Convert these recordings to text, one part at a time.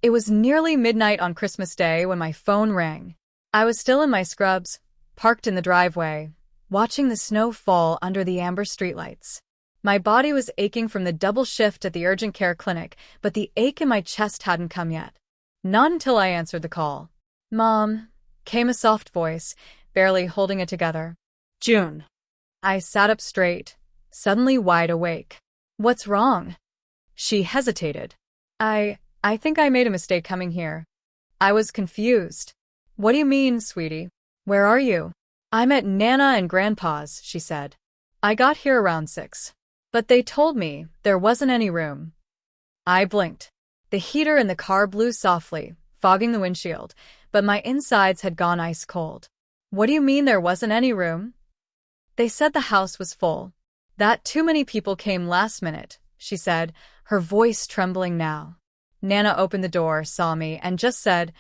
It was nearly midnight on Christmas Day when my phone rang. I was still in my scrubs, parked in the driveway, watching the snow fall under the amber streetlights. My body was aching from the double shift at the urgent care clinic, but the ache in my chest hadn't come yet. Not until I answered the call. "Mom," came a soft voice, barely holding it together. "June." I sat up straight, suddenly wide awake. "What's wrong?" She hesitated. I think I made a mistake coming here." I was confused. "What do you mean, sweetie? Where are you?" "I'm at Nana and Grandpa's," she said. "I got here around 6. But they told me there wasn't any room." I blinked. The heater in the car blew softly, fogging the windshield, but my insides had gone ice cold. "What do you mean there wasn't any room?" "They said the house was full. That too many people came last minute," she said, her voice trembling now. Nana opened the door, saw me, and just said,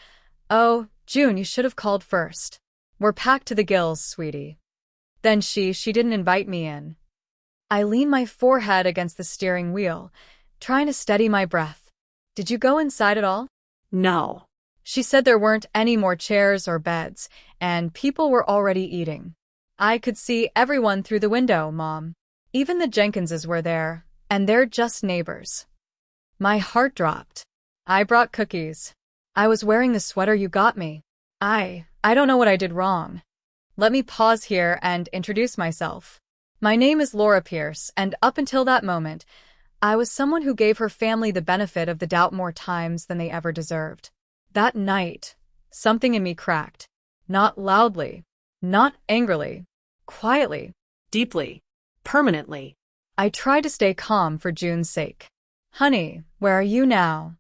"Oh, June, you should have called first. We're packed to the gills, sweetie." Then she didn't invite me in. I leaned my forehead against the steering wheel, trying to steady my breath. "Did you go inside at all?" "No." She said there weren't any more chairs or beds, and people were already eating. "I could see everyone through the window, Mom. Even the Jenkinses were there, and they're just neighbors." My heart dropped. "I brought cookies. I was wearing the sweater you got me. I don't know what I did wrong." Let me pause here and introduce myself. My name is Laura Pierce, and up until that moment, I was someone who gave her family the benefit of the doubt more times than they ever deserved. That night, something in me cracked. Not loudly, not angrily, quietly, Deeply. Permanently. I tried to stay calm for June's sake. "Honey, where are you now?"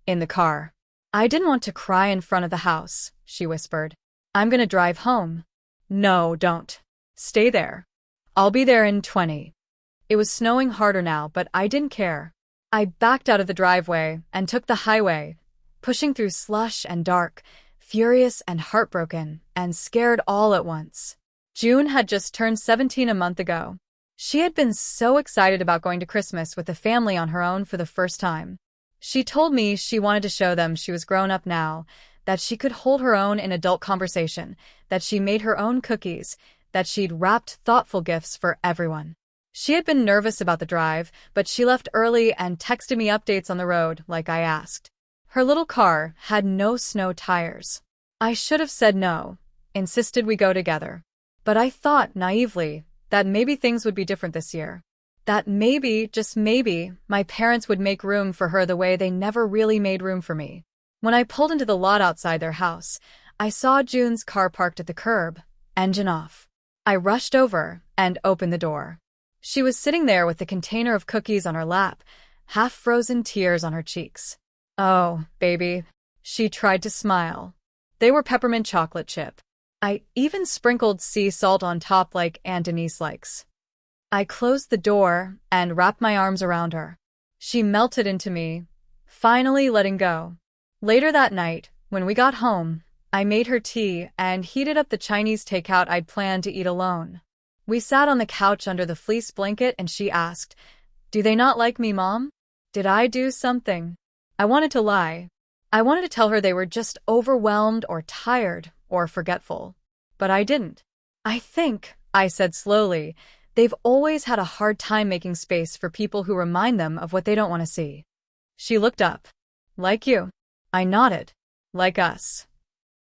"In the car." "I didn't want to cry in front of the house," she whispered. "I'm gonna drive home." "No, don't. Stay there. I'll be there in 20. It was snowing harder now, but I didn't care. I backed out of the driveway and took the highway, pushing through slush and dark, furious and heartbroken, and scared all at once. June had just turned 17 a month ago. She had been so excited about going to Christmas with the family on her own for the first time. She told me she wanted to show them she was grown up now, that she could hold her own in adult conversation, that she made her own cookies, that she'd wrapped thoughtful gifts for everyone. She had been nervous about the drive, but she left early and texted me updates on the road like I asked. Her little car had no snow tires. I should have said no, insisted we go together. But I thought, naively, that maybe things would be different this year. That maybe, just maybe, my parents would make room for her the way they never really made room for me. When I pulled into the lot outside their house, I saw June's car parked at the curb, engine off. I rushed over and opened the door. She was sitting there with the container of cookies on her lap, half-frozen tears on her cheeks. "Oh, baby." She tried to smile. They were peppermint chocolate chip. I even sprinkled sea salt on top like Aunt Denise likes. I closed the door and wrapped my arms around her. She melted into me, finally letting go. Later that night, when we got home, I made her tea and heated up the Chinese takeout I'd planned to eat alone. We sat on the couch under the fleece blanket and she asked, "Do they not like me, Mom? Did I do something?" I wanted to lie. I wanted to tell her they were just overwhelmed or tired or forgetful. But I didn't. "I think," I said slowly, "they've always had a hard time making space for people who remind them of what they don't want to see." She looked up. "Like you." I nodded. "Like us."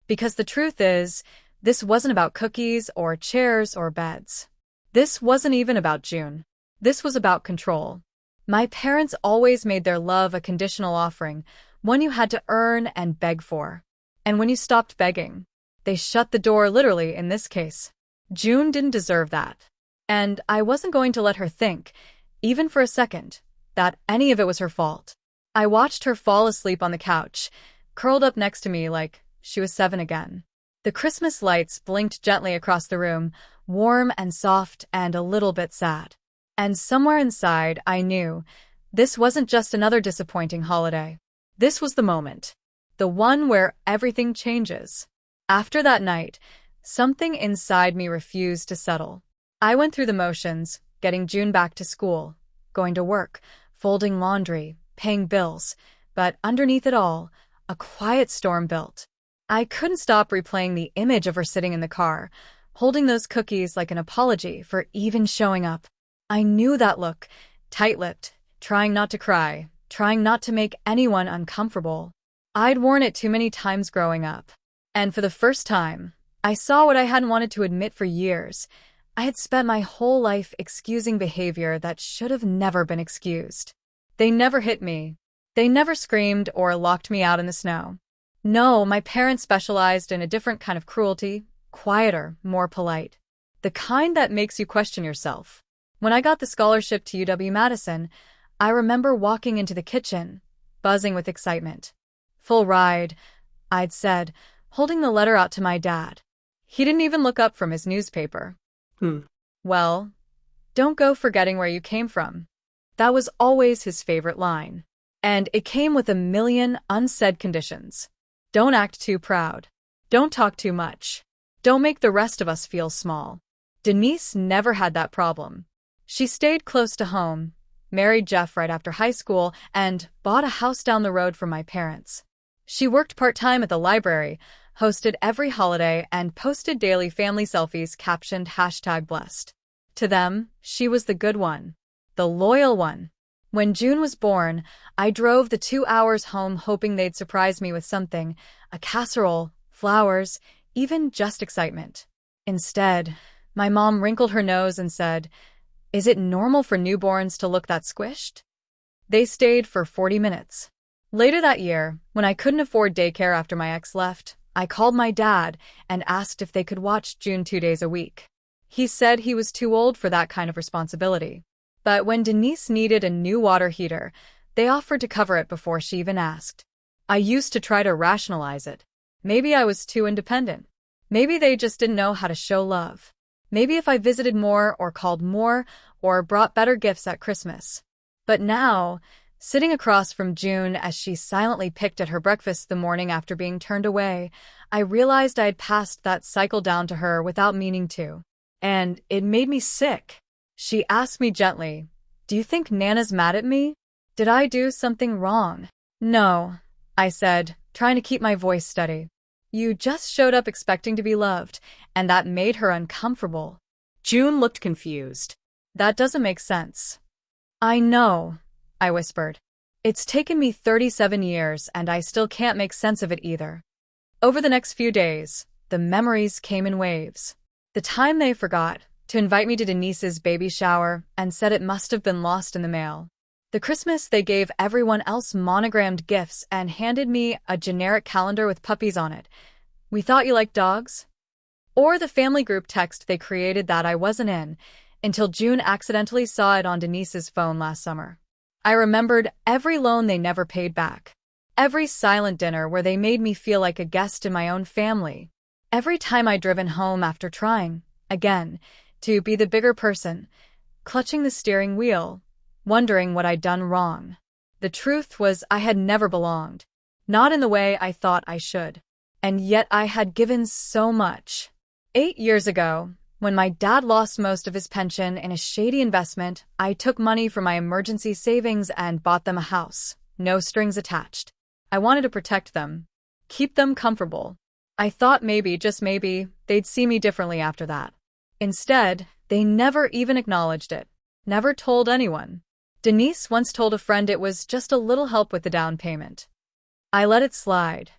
Because the truth is, this wasn't about cookies or chairs or beds. This wasn't even about June. This was about control. My parents always made their love a conditional offering, one you had to earn and beg for. And when you stopped begging, they shut the door literally in this case. June didn't deserve that. And I wasn't going to let her think, even for a second, that any of it was her fault. I watched her fall asleep on the couch, curled up next to me like she was 7 again. The Christmas lights blinked gently across the room, warm and soft and a little bit sad. And somewhere inside, I knew this wasn't just another disappointing holiday. This was the moment. The one where everything changes. After that night, something inside me refused to settle. I went through the motions, getting June back to school, going to work, folding laundry, paying bills, but underneath it all, a quiet storm built. I couldn't stop replaying the image of her sitting in the car, holding those cookies like an apology for even showing up. I knew that look, tight-lipped, trying not to cry, trying not to make anyone uncomfortable. I'd worn it too many times growing up. And for the first time, I saw what I hadn't wanted to admit for years. I had spent my whole life excusing behavior that should have never been excused. They never hit me. They never screamed or locked me out in the snow. No, my parents specialized in a different kind of cruelty, quieter, more polite. The kind that makes you question yourself. When I got the scholarship to UW-Madison, I remember walking into the kitchen, buzzing with excitement. Full ride, I'd said, holding the letter out to my dad. He didn't even look up from his newspaper. Well, don't go forgetting where you came from. That was always his favorite line. And it came with a million unsaid conditions. Don't act too proud. Don't talk too much. Don't make the rest of us feel small. Denise never had that problem. She stayed close to home, married Jeff right after high school, and bought a house down the road from my parents. She worked part-time at the library, hosted every holiday, and posted daily family selfies captioned #blessed. To them, she was the good one, the loyal one. When June was born, I drove the 2 hours home hoping they'd surprise me with something, a casserole, flowers, even just excitement. Instead, my mom wrinkled her nose and said, "Is it normal for newborns to look that squished?" They stayed for 40 minutes. Later that year, when I couldn't afford daycare after my ex left, I called my dad and asked if they could watch June 2 days a week. He said he was too old for that kind of responsibility. But when Denise needed a new water heater, they offered to cover it before she even asked. I used to try to rationalize it. Maybe I was too independent. Maybe they just didn't know how to show love. Maybe if I visited more or called more or brought better gifts at Christmas. But now, sitting across from June as she silently picked at her breakfast the morning after being turned away, I realized I had passed that cycle down to her without meaning to. And it made me sick. She asked me gently, "Do you think Nana's mad at me? Did I do something wrong?" "No," I said, trying to keep my voice steady. "You just showed up expecting to be loved, and that made her uncomfortable." June looked confused. "That doesn't make sense." "I know," I whispered. "It's taken me 37 years, and I still can't make sense of it either." Over the next few days, the memories came in waves. The time they forgot to invite me to Denise's baby shower and said it must have been lost in the mail. The Christmas they gave everyone else monogrammed gifts and handed me a generic calendar with puppies on it. "We thought you liked dogs." Or the family group text they created that I wasn't in, until June accidentally saw it on Denise's phone last summer. I remembered every loan they never paid back. Every silent dinner where they made me feel like a guest in my own family. Every time I'd driven home after trying, again, to be the bigger person, clutching the steering wheel, wondering what I'd done wrong. The truth was I had never belonged. Not in the way I thought I should. And yet I had given so much. 8 years ago, when my dad lost most of his pension in a shady investment, I took money from my emergency savings and bought them a house. No strings attached. I wanted to protect them. Keep them comfortable. I thought maybe, just maybe, they'd see me differently after that. Instead, they never even acknowledged it. Never told anyone. Denise once told a friend it was just a little help with the down payment. I let it slide,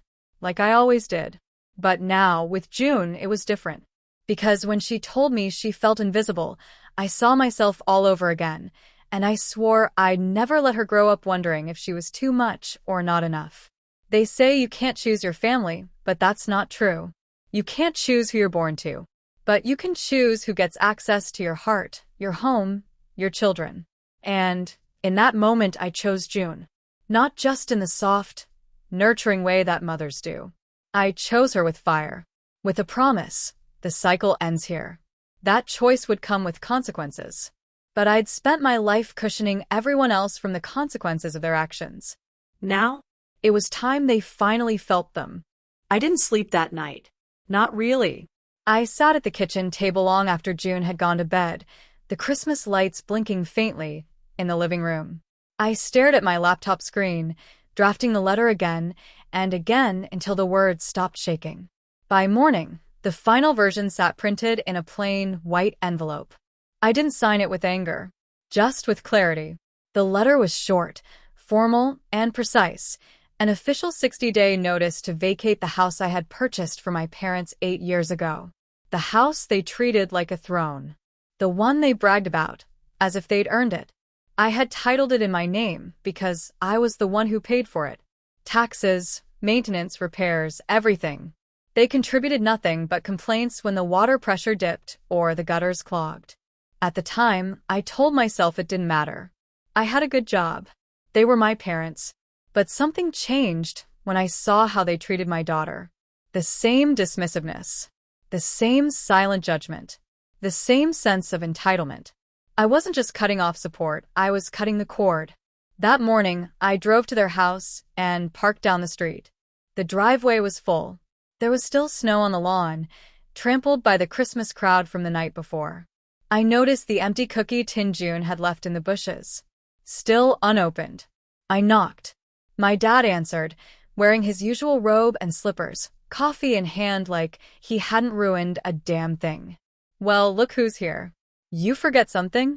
like I always did. But now, with June, it was different. Because when she told me she felt invisible, I saw myself all over again, and I swore I'd never let her grow up wondering if she was too much or not enough. They say you can't choose your family, but that's not true. You can't choose who you're born to. But you can choose who gets access to your heart, your home, your children. And in that moment, I chose June. Not just in the soft, nurturing way that mothers do. I chose her with fire. With a promise, the cycle ends here. That choice would come with consequences. But I'd spent my life cushioning everyone else from the consequences of their actions. Now, it was time they finally felt them. I didn't sleep that night. Not really. I sat at the kitchen table long after June had gone to bed, the Christmas lights blinking faintly in the living room. I stared at my laptop screen, drafting the letter again, and again until the words stopped shaking. By morning, the final version sat printed in a plain, white envelope. I didn't sign it with anger, just with clarity. The letter was short, formal, and precise, an official 60-day notice to vacate the house I had purchased for my parents 8 years ago. The house they treated like a throne. The one they bragged about, as if they'd earned it. I had titled it in my name because I was the one who paid for it. Taxes, maintenance, repairs, everything. They contributed nothing but complaints when the water pressure dipped or the gutters clogged. At the time, I told myself it didn't matter. I had a good job. They were my parents. But something changed when I saw how they treated my daughter. The same dismissiveness. The same silent judgment. The same sense of entitlement. I wasn't just cutting off support, I was cutting the cord. That morning, I drove to their house and parked down the street. The driveway was full. There was still snow on the lawn, trampled by the Christmas crowd from the night before. I noticed the empty cookie tin June had left in the bushes, still unopened. I knocked. My dad answered, wearing his usual robe and slippers, coffee in hand like he hadn't ruined a damn thing. "Well, look who's here. You forget something?"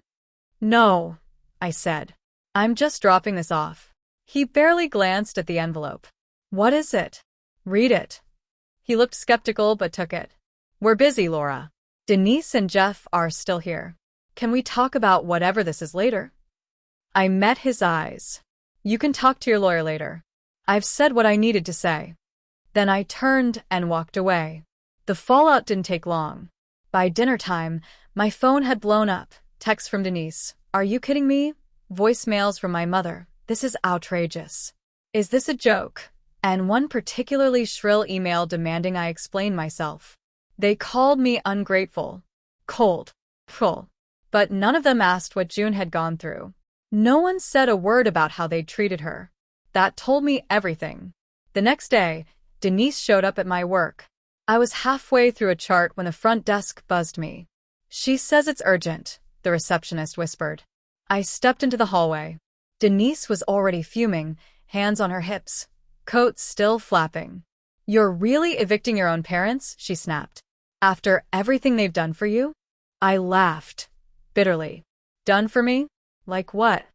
"No," I said. "I'm just dropping this off." He barely glanced at the envelope. "What is it?" "Read it." He looked skeptical but took it. "We're busy, Laura. Denise and Jeff are still here. Can we talk about whatever this is later?" I met his eyes. "You can talk to your lawyer later. I've said what I needed to say." Then I turned and walked away. The fallout didn't take long. By dinner time, my phone had blown up. Texts from Denise. "Are you kidding me?" Voicemails from my mother. "This is outrageous. Is this a joke?" And one particularly shrill email demanding I explain myself. They called me ungrateful, cold, cruel. But none of them asked what June had gone through. No one said a word about how they'd treated her. That told me everything. The next day, Denise showed up at my work. I was halfway through a chart when the front desk buzzed me. "She says it's urgent," the receptionist whispered. I stepped into the hallway. Denise was already fuming, hands on her hips, coat still flapping. "You're really evicting your own parents?" she snapped. "After everything they've done for you?" I laughed, bitterly. "Done for me? Like what?"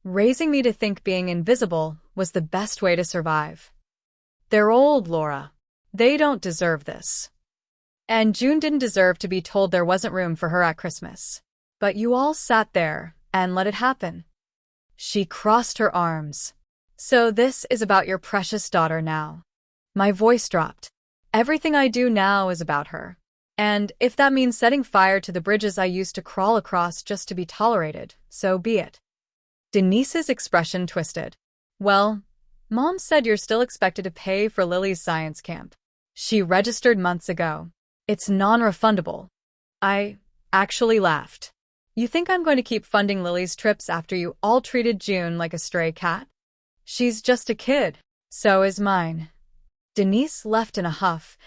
"Raising me to think being invisible was the best way to survive." "They're old, Laura. They don't deserve this." And June didn't deserve to be told there wasn't room for her at Christmas. But you all sat there and let it happen. She crossed her arms. "So this is about your precious daughter now." My voice dropped. Everything I do now is about her. And if that means setting fire to the bridges I used to crawl across just to be tolerated, so be it. Denise's expression twisted. "Well, Mom said you're still expected to pay for Lily's science camp. She registered months ago. It's non-refundable." I actually laughed. "You think I'm going to keep funding Lily's trips after you all treated June like a stray cat? She's just a kid. So is mine." Denise left in a huff,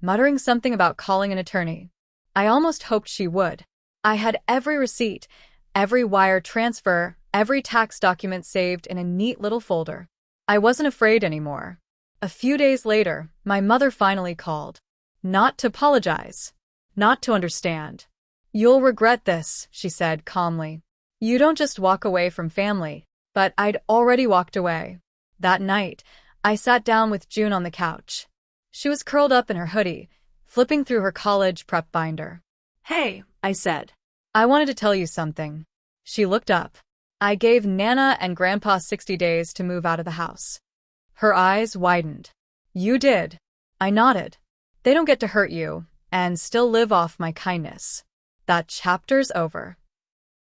muttering something about calling an attorney. I almost hoped she would. I had every receipt, every wire transfer, every tax document saved in a neat little folder. I wasn't afraid anymore. A few days later, my mother finally called. Not to apologize. Not to understand. "You'll regret this," she said calmly. "You don't just walk away from family." But I'd already walked away. That night, I sat down with June on the couch. She was curled up in her hoodie, flipping through her college prep binder. "Hey," I said. "I wanted to tell you something." She looked up. "I gave Nana and Grandpa 60 days to move out of the house." Her eyes widened. "You did?" I nodded. "They don't get to hurt you, and still live off my kindness. That chapter's over."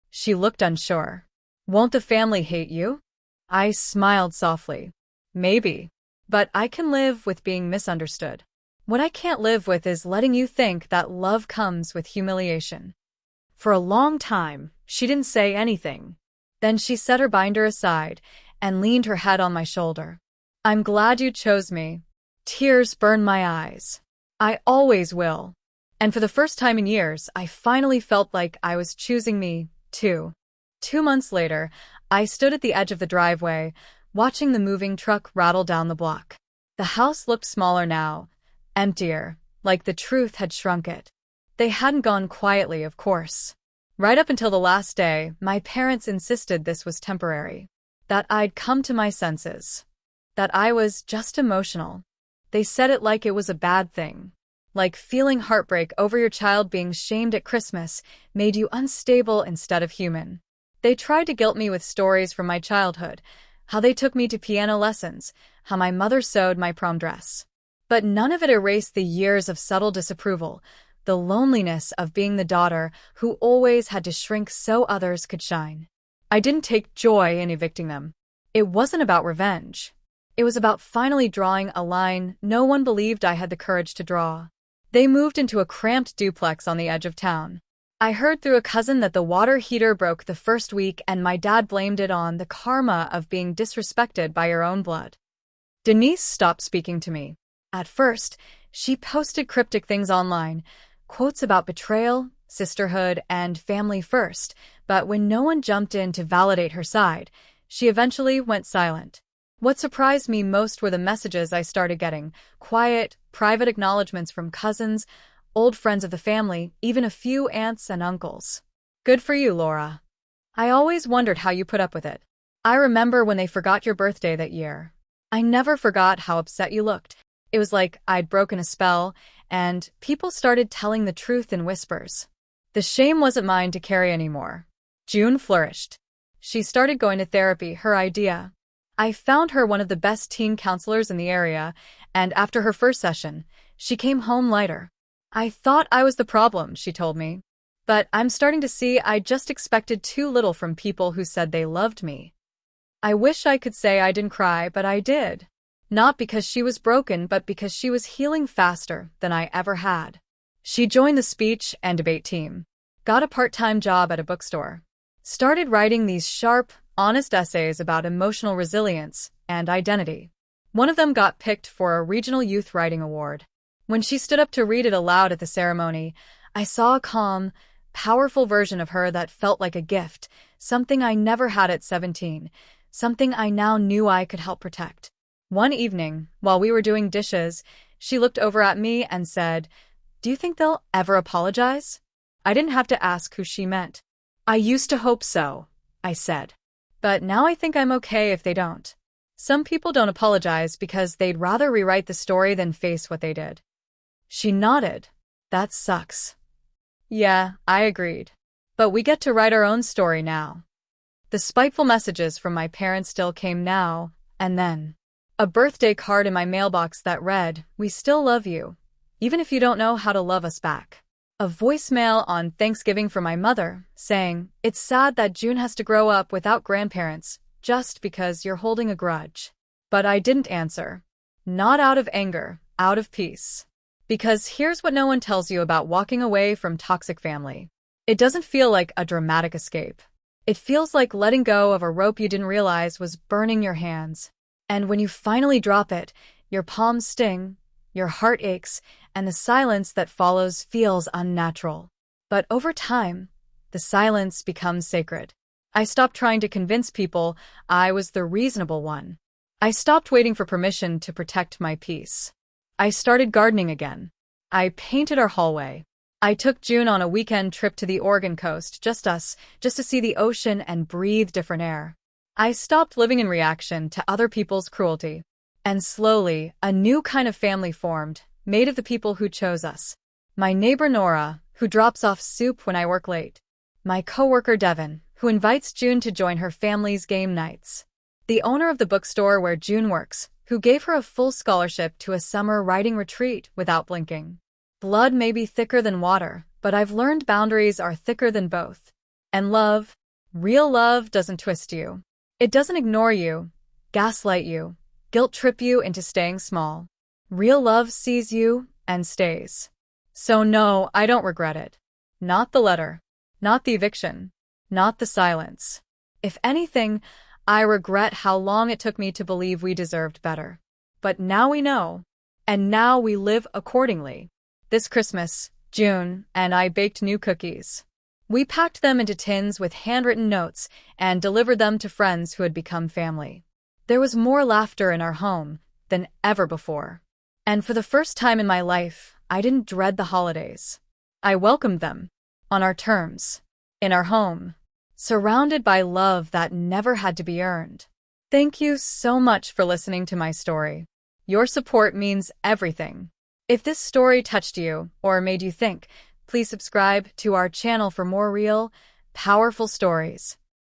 She looked unsure. "Won't the family hate you?" I smiled softly. "Maybe. But I can live with being misunderstood. What I can't live with is letting you think that love comes with humiliation." For a long time, she didn't say anything. Then she set her binder aside and leaned her head on my shoulder. "I'm glad you chose me." Tears burned my eyes. "I always will." And for the first time in years, I finally felt like I was choosing me, too. 2 months later, I stood at the edge of the driveway, watching the moving truck rattle down the block. The house looked smaller now, emptier, like the truth had shrunk it. They hadn't gone quietly, of course. Right up until the last day, my parents insisted this was temporary, that I'd come to my senses, that I was just emotional. They said it like it was a bad thing, like feeling heartbreak over your child being shamed at Christmas made you unstable instead of human. They tried to guilt me with stories from my childhood, how they took me to piano lessons, how my mother sewed my prom dress. But none of it erased the years of subtle disapproval, the loneliness of being the daughter who always had to shrink so others could shine. I didn't take joy in evicting them. It wasn't about revenge. It was about finally drawing a line no one believed I had the courage to draw. They moved into a cramped duplex on the edge of town. I heard through a cousin that the water heater broke the first week and my dad blamed it on the karma of being disrespected by your own blood. Denise stopped speaking to me. At first, she posted cryptic things online, quotes about betrayal, sisterhood, and family first, but when no one jumped in to validate her side, she eventually went silent. What surprised me most were the messages I started getting, quiet, private acknowledgments from cousins, old friends of the family, even a few aunts and uncles. Good for you, Laura. I always wondered how you put up with it. I remember when they forgot your birthday that year. I never forgot how upset you looked. It was like I'd broken a spell, and people started telling the truth in whispers. The shame wasn't mine to carry anymore. June flourished. She started going to therapy, her idea. I found her one of the best teen counselors in the area, and after her first session, she came home lighter. I thought I was the problem, she told me. But I'm starting to see I just expected too little from people who said they loved me. I wish I could say I didn't cry, but I did. Not because she was broken, but because she was healing faster than I ever had. She joined the speech and debate team, got a part-time job at a bookstore, started writing these sharp, honest essays about emotional resilience and identity. One of them got picked for a regional youth writing award. When she stood up to read it aloud at the ceremony, I saw a calm, powerful version of her that felt like a gift, something I never had at 17, something I now knew I could help protect. One evening, while we were doing dishes, she looked over at me and said, "Do you think they'll ever apologize?" I didn't have to ask who she meant. "I used to hope so," I said. "But now I think I'm okay if they don't." Some people don't apologize because they'd rather rewrite the story than face what they did. She nodded. "That sucks." "Yeah, I agreed. But we get to write our own story now." The spiteful messages from my parents still came now and then. A birthday card in my mailbox that read, "We still love you, even if you don't know how to love us back." A voicemail on Thanksgiving from my mother, saying, "It's sad that June has to grow up without grandparents, just because you're holding a grudge." But I didn't answer. Not out of anger, out of peace. Because here's what no one tells you about walking away from toxic family. It doesn't feel like a dramatic escape. It feels like letting go of a rope you didn't realize was burning your hands. And when you finally drop it, your palms sting, your heart aches, and the silence that follows feels unnatural. But over time, the silence becomes sacred. I stopped trying to convince people I was the reasonable one. I stopped waiting for permission to protect my peace. I started gardening again. I painted our hallway. I took June on a weekend trip to the Oregon coast, just us, just to see the ocean and breathe different air. I stopped living in reaction to other people's cruelty. And slowly, a new kind of family formed, made of the people who chose us. My neighbor Nora, who drops off soup when I work late. My coworker Devin, who invites June to join her family's game nights. The owner of the bookstore where June works, who gave her a full scholarship to a summer writing retreat without blinking. Blood may be thicker than water, but I've learned boundaries are thicker than both. And love, real love, doesn't twist you. It doesn't ignore you, gaslight you, guilt trip you into staying small. Real love sees you and stays. So no, I don't regret it. Not the letter. Not the eviction. Not the silence. If anything, I regret how long it took me to believe we deserved better. But now we know. And now we live accordingly. This Christmas, June and I baked new cookies. We packed them into tins with handwritten notes and delivered them to friends who had become family. There was more laughter in our home, than ever before. And for the first time in my life, I didn't dread the holidays. I welcomed them, on our terms, in our home, surrounded by love that never had to be earned. Thank you so much for listening to my story. Your support means everything. If this story touched you or made you think, please subscribe to our channel for more real, powerful stories.